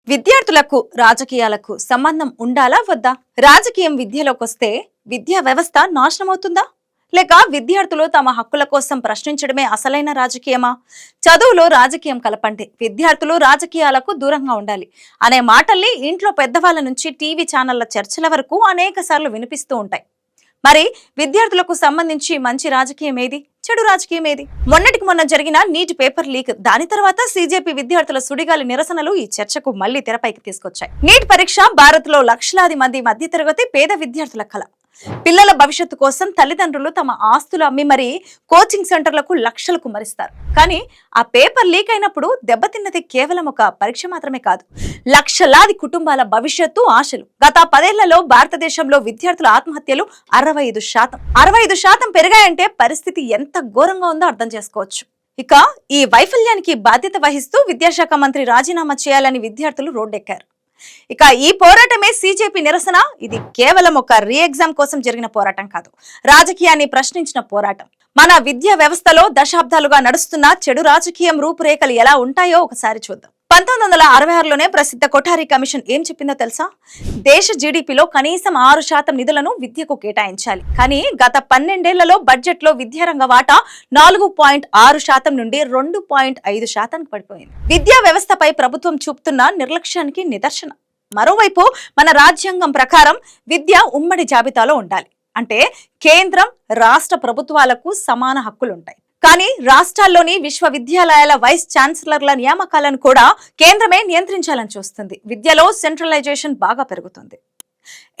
విద్యార్థులకు రాజకీయాలకు సంబంధం ఉండాలా వద్దా? రాజకీయం విద్యలోకొస్తే విద్యా వ్యవస్థ నాశనమవుతుందా? లేక విద్యార్థులు తమ హక్కుల కోసం ప్రశ్నించడమే అసలైన రాజకీయమా? చదువులో రాజకీయం కలపండి, విద్యార్థులు రాజకీయాలకు దూరంగా ఉండాలి అనే మాటల్ని ఇంట్లో పెద్దవాళ్ళ నుంచి టీవీ ఛానళ్ల చర్చల వరకు అనేక సార్లు వినిపిస్తూ ఉంటాయి. మరి విద్యార్థులకు సంబంధించి మంచి రాజకీయం ఏది, చెడు రాజకీయం ఏది? మొన్నటికి మొన్న జరిగిన నీట్ పేపర్ లీక్, దాని తర్వాత సీజేపీ విద్యార్థుల సుడిగాలి నిరసనలు ఈ చర్చకు మళ్లీ తెరపైకి తీసుకొచ్చాయి. నీట్ పరీక్ష భారత్ లో లక్షలాది మంది మధ్యతరగతి పేద విద్యార్థుల కళ. పిల్లల భవిష్యత్తు కోసం తల్లిదండ్రులు తమ ఆస్తులు అమ్మి మరీ కోచింగ్ సెంటర్లకు లక్షలు కుమ్మరిస్తారు. కానీ ఆ పేపర్ లీక్ అయినప్పుడు దెబ్బతిన్నది కేవలం ఒక పరీక్ష మాత్రమే కాదు, లక్షలాది కుటుంబాల భవిష్యత్తు, ఆశలు. గత 10 ఏళ్లలో భారతదేశంలో విద్యార్థుల ఆత్మహత్యలు 65% పెరిగాయంటే పరిస్థితి ఎంత ఘోరంగా ఉందో అర్థం చేసుకోవచ్చు. ఇక ఈ వైఫల్యానికి బాధ్యత వహిస్తూ విద్యాశాఖ మంత్రి రాజీనామా చేయాలని విద్యార్థులు రోడ్డెక్కారు. ఇక ఈ పోరాటమే సీజేపీ నిరసన. ఇది కేవలం ఒక రీ ఎగ్జామ్ కోసం జరిగిన పోరాటం కాదు, రాజకీయాన్ని ప్రశ్నించిన పోరాటం. మన విద్యా వ్యవస్థలో దశాబ్దాలుగా నడుస్తున్న చెడు రాజకీయం రూపురేఖలు ఎలా ఉంటాయో ఒకసారి చూద్దాం. 1966లోనే ప్రసిద్ధ కొఠారి కమిషన్ ఏం చెప్పిందో తెలుసా? దేశ జీడీపీలో కనీసం 6% నిధులను విద్యకు కేటాయించాలి. కానీ గత 12 ఏళ్లలో బడ్జెట్ లో విద్యారంగ వాటా 4.6% నుండి 2.5% పడిపోయింది. విద్యా వ్యవస్థపై ప్రభుత్వం చూపుతున్న నిర్లక్ష్యానికి నిదర్శనం. మరోవైపు మన రాజ్యాంగం ప్రకారం విద్య ఉమ్మడి జాబితాలో ఉండాలి. అంటే కేంద్రం, రాష్ట్ర ప్రభుత్వాలకు సమాన హక్కులుంటాయి. కానీ రాష్ట్రాల్లోని విశ్వవిద్యాలయాల వైస్ ఛాన్సలర్ల నియామకాలను కూడా కేంద్రమే నియంత్రించాలని చూస్తుంది. విద్యలో సెంట్రలైజేషన్ బాగా పెరుగుతుంది.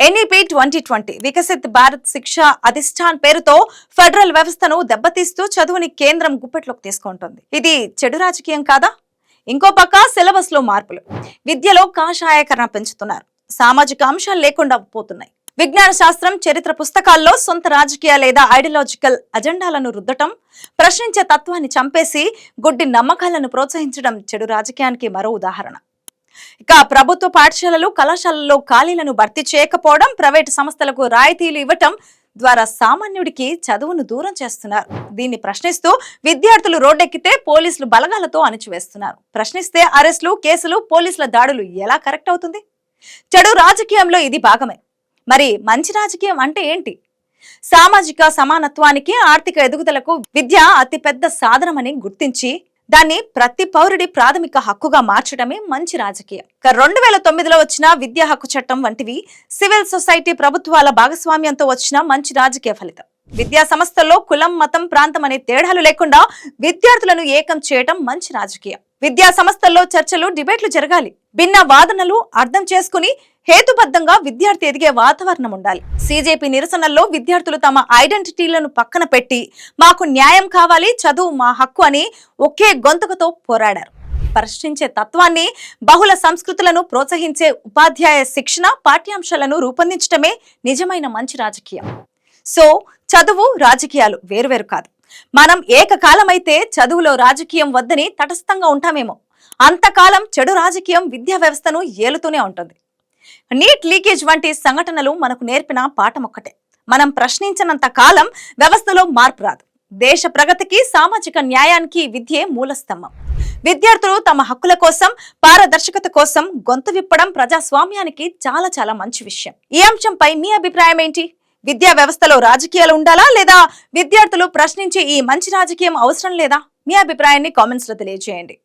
ఎన్ఈపీ 2020 వికసిత్ భారత్ శిక్షా అధిష్టాన్ పేరుతో ఫెడరల్ వ్యవస్థను దెబ్బతీస్తూ చదువుని కేంద్రం గుప్పెట్లోకి తీసుకుంటుంది. ఇది చెడు రాజకీయం కాదా? ఇంకో పక్క సిలబస్ లో మార్పులు, విద్యలో కాషాయకరణ పెంచుతున్నారు, సామాజిక అంశాలు లేకుండా పోతున్నాయి. విజ్ఞాన శాస్త్రం, చరిత్ర పుస్తకాల్లో సొంత రాజకీయ లేదా ఐడియాలజికల్ అజెండాలను రుద్దటం, ప్రశ్నించే తత్వాన్ని చంపేసి గుడ్డి నమ్మకాలను ప్రోత్సహించడం చెడు రాజకీయానికి మరో ఉదాహరణ. ఇక ప్రభుత్వ పాఠశాలలు, కళాశాలల్లో ఖాళీలను భర్తీ చేయకపోవడం, ప్రైవేటు సంస్థలకు రాయితీలు ఇవ్వటం ద్వారా సామాన్యుడికి చదువును దూరం చేస్తున్నారు. దీన్ని ప్రశ్నిస్తూ విద్యార్థులు రోడ్డెక్కితే పోలీసులు బలగాలతో అణిచివేస్తున్నారు. ప్రశ్నిస్తే అరెస్టులు, కేసులు, పోలీసుల దాడులు ఎలా కరెక్ట్ అవుతుంది? చెడు రాజకీయంలో ఇది భాగమే. మరి మంచి రాజకీయం అంటే ఏంటి? సామాజిక సమానత్వానికి, ఆర్థిక ఎదుగుదలకు విద్య అతిపెద్ద సాధనమని గుర్తించి దాన్ని ప్రతి పౌరుడి ప్రాథమిక హక్కుగా మార్చడమే మంచి రాజకీయం. 2009లో వచ్చిన విద్యా హక్కు చట్టం వంటివి సివిల్ సొసైటీ, ప్రభుత్వాల భాగస్వామ్యంతో వచ్చిన మంచి రాజకీయ ఫలితం. విద్యా సంస్థల్లో కులం, మతం, ప్రాంతం అనే తేడాలు లేకుండా విద్యార్థులను ఏకం చేయటం మంచి రాజకీయం. విద్యా సంస్థల్లో చర్చలు, డిబేట్లు జరగాలి. భిన్న వాదనలు అర్థం చేసుకుని హేతుబద్ధంగా విద్యార్థి ఎదిగే వాతావరణం ఉండాలి. సీజేపీ నిరసనల్లో విద్యార్థులు తమ ఐడెంటిటీలను పక్కన పెట్టి మాకు న్యాయం కావాలి, చదువు మా హక్కు అని ఒకే గొంతుకతో పోరాడారు. ప్రశ్నించే తత్వాన్ని, బహుళ సంస్కృతులను ప్రోత్సహించే ఉపాధ్యాయ శిక్షణ, పాఠ్యాంశాలను రూపొందించడమే నిజమైన మంచి రాజకీయం. సో చదువు, రాజకీయాలు వేరువేరు కాదు. మనం ఏకకాలమైతే చదువులో రాజకీయం వద్దని తటస్థంగా ఉంటామేమో, అంతకాలం చెడు రాజకీయం విద్యా వ్యవస్థను ఏలుతూనే ఉంటుంది. నీట్ లీకేజ్ వంటి సంఘటనలు మనకు నేర్పిన పాఠం ఒక్కటే: మనం ప్రశ్నించినంత కాలం వ్యవస్థలో మార్పు రాదు. దేశ ప్రగతికి, సామాజిక న్యాయానికి విద్యే మూలస్తంభం. విద్యార్థులు తమ హక్కుల కోసం, పారదర్శకత కోసం గొంతు విప్పడం ప్రజాస్వామ్యానికి చాలా చాలా మంచి విషయం. ఈ అంశంపై మీ అభిప్రాయం ఏంటి? విద్యా వ్యవస్థలో రాజకీయాలు ఉండాలా, లేదా విద్యార్థులు ప్రశ్నించే ఈ మంచి రాజకీయం అవసరం లేదా? మీ అభిప్రాయాన్ని కామెంట్స్ లో తెలియజేయండి.